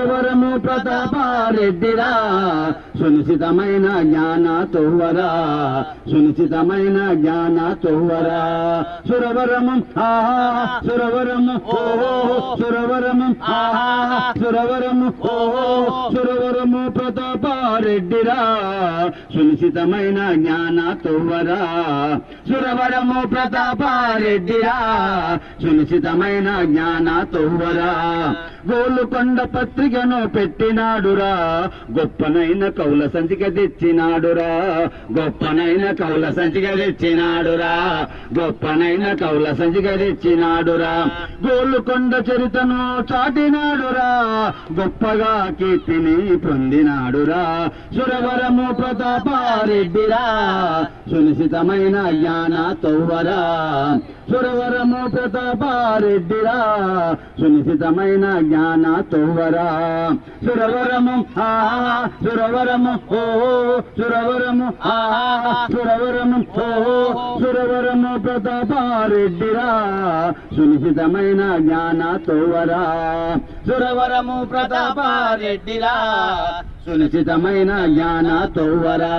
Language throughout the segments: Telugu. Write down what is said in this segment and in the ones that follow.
వరము ప్రతాపారెడ్డిరా సునిశ్చితమైన జ్ఞాన తోవరా సునిశ్చితమైన జ్ఞాన తోవరా సురవరము ఆహా సురవరము ఓహో సురవరము ఆహా సురవరము ఓహో సురవరము ప్రతాపారెడ్డిరా సునిశ్చితమైన జ్ఞాన తోవరా సురవరము ప్రతాపారెడ్డిరా సునిశ్చితమైన జ్ఞాన తోవరా గోలుకొండ పత్రికను పెట్టినాడురా గొప్పనైన కౌల సంచిక తెచ్చినాడురా గొప్పనైన కౌల సంచిక తెచ్చినాడురా గొప్పనైన కౌల సంచిక తెచ్చినాడురా గోలుకొండ చరితను చాటినాడురా గొప్పగా కీర్తిని పొందినాడురా సురవరము ప్రతాపారెడ్డిరా సునిశ్చితమైన జ్ఞాన తోవరా సురవరము ప్రతాపారెడ్డిరా సునిశ్చితమైన జ్ఞాన తోవరా సురవరము ఆహా సురవరము ఓహో సురవరము ఆహా సురవరము ఓహో సురవరము ప్రతాపారెడ్డిరా సునిశ్చితమైన జ్ఞాన తోవరా సురవరము ప్రతాపారెడ్డిరా సునిశ్చితమైన జ్ఞాన తోవరా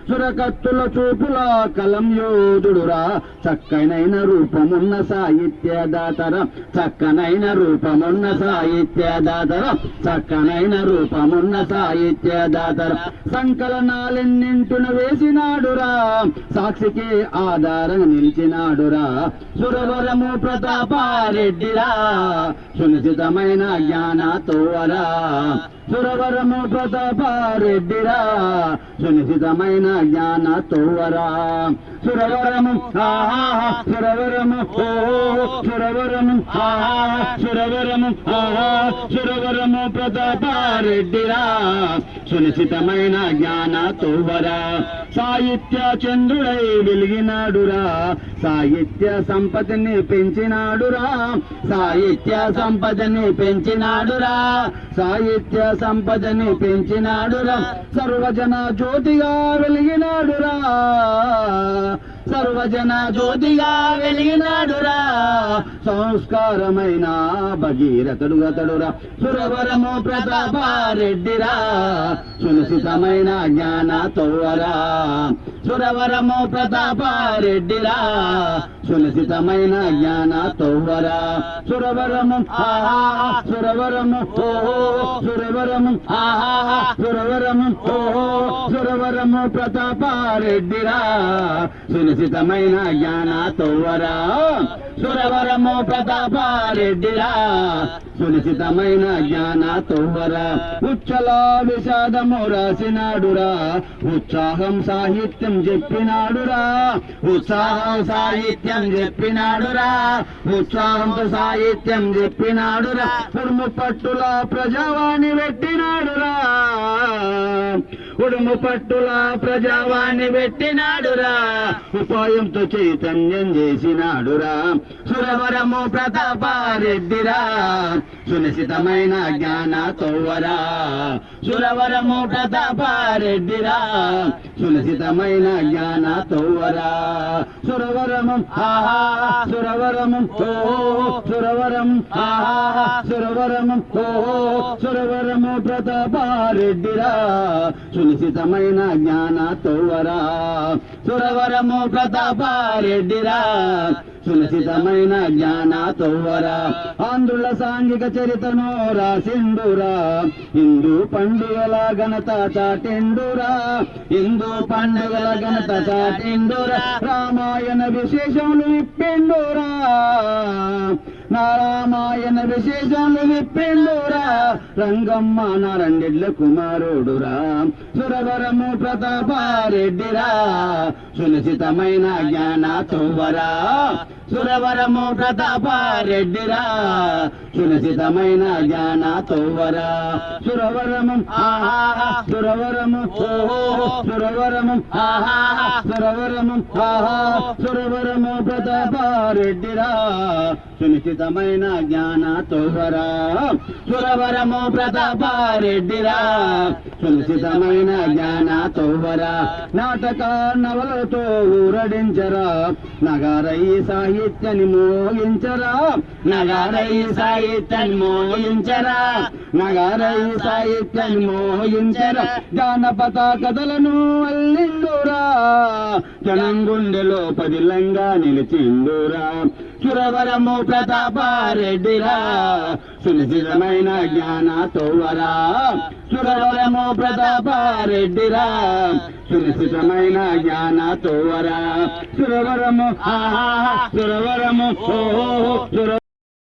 సురకత్తుల చూపుల కలం యోధుడురా చక్కనైన రూపమున్న సాహిత్యదాతర చక్కనైన రూపమున్న సాహిత్యదాతర చక్కనైన రూపమున్న సాహిత్యదాతర సంకలనాలెన్నింటిన వేసినాడురా సాక్షికి ఆధారం నిలిచినాడురా సురవరము ప్రతాపారెడ్డిరా సునిశ్చితమైన జ్ఞాన తోవరా సురవరము ప్రతాపారెడ్డిరా సునిశ్చితమైన జ్ఞాన తోవరా సురవరము ఆహా సురవరము ఓహో సురవరము ఆహా సురవరము ఆహా సురవరము ప్రతాపారెడ్డిరా సునిశ్చితమైన జ్ఞాన తోవరా సాహిత్య చంద్రుడై వెలిగినాడురా సాహిత్య సంపదని పెంచినాడురా సాహిత్య సంపదని పెంచినాడురా సాహిత్య సంపదని పెంచినాడురా సర్వజన జ్యోతిగా వెలిగినాడురా సర్వజన జ్యోతిగా వెలిగినాడురా సంస్కారమైన భగీరథుడు అతడురా సురవరము ప్రతాపారెడ్డిరా సునిశ్చితమైన జ్ఞాన తోవరా సురవరము ప్రతాపారెడ్డిరా సునిశ్చితమైన జ్ఞాన తోవరా సురవరము ఆహా సురవరము ఓహో సురవరము ఆహా సురవరము ఓహో సురవరము ప్రతాపారెడ్డిరా సునిశ్చితమైన జ్ఞాన తోవరా సురవరము ప్రతాపారెడ్డిరా సునిశ్చితమైన జ్ఞాన తోవరా ఉచ్చల విషాదము రాసినాడురా ఉత్సాహం సాహిత్యం చెప్పినాడురా ఉత్సాహం సాహిత్యం చెప్పినాడురా ఉత్సాహంతో సాహిత్యం చెప్పినాడురా ఉడుము పట్టుల ప్రజావాణి పెట్టినాడురా ఉడుము పట్టుల ప్రజావాణి పెట్టినాడురా ఉపాయంతో చైతన్యం చేసినాడురా సురవరము ప్రతాపారెడ్డిరా సునిశ్చితమైన జ్ఞాన తోవరా సురవరము ప్రతాపారెడ్డిరా సునిశ్చితమైన జ్ఞాన తోవరా సురవరము ఆహా సురవరము ఓహో సురవరము ఆహా సురవరము ఓహో సురవరము ప్రతాపారెడ్డిరా సునిశ్చితమైన జ్ఞాన తోవరా సురవరము ప్రతాపారెడ్డిరా సునిశ్చితమైన జ్ఞాన తోవరా ఆంధ్రుల సాంఘిక చరితను రాసిండురా హిందూ పండుగల ఘనత చాటిండురా హిందూ పండుగల ఘనత చాటిండురా రామాయణ విశేషములు విప్పిండురా నా రామాయణ విశేషములు విప్పిండురా రంగమ్మ నారండెడ్ల కుమారుడురా సురవరము ప్రతాపారెడ్డిరా సునిశ్చితమైన జ్ఞాన తోవరా సురవరము ప్రతాపారెడ్డిరా సునిశ్చితమైన జ్ఞాన తోవరా సురవరము ఆహా సురవరము ఓహో సురవరము ఆహా సురవరము ఆహా సురవరము ప్రతాపారెడ్డిరా సునిశ్చితమైన జ్ఞాన తోవరా సురవరము ప్రతాపారెడ్డిరా సునిశ్చితమైన జ్ఞాన తోవరా నాటక నవలతో ఊరడించరా నగారై సాహిత్య సాహిత్యాన్ని మోగించరా నగారై సాహిత్యాన్ని మోగించరా నగారై సాహిత్యాన్ని మోగించరా జానపద కథలను అల్లిండురా జనం గుండెలో పదిలంగా నిలిచిండురా సురవరము ప్రతాపారెడ్డిరా సునిశ్చితమైన జ్ఞానతోవరా సురవరము ప్రతాపారెడ్డిరా సునిశ్చితమైన జ్ఞానతోవరా సురవరము సురవరము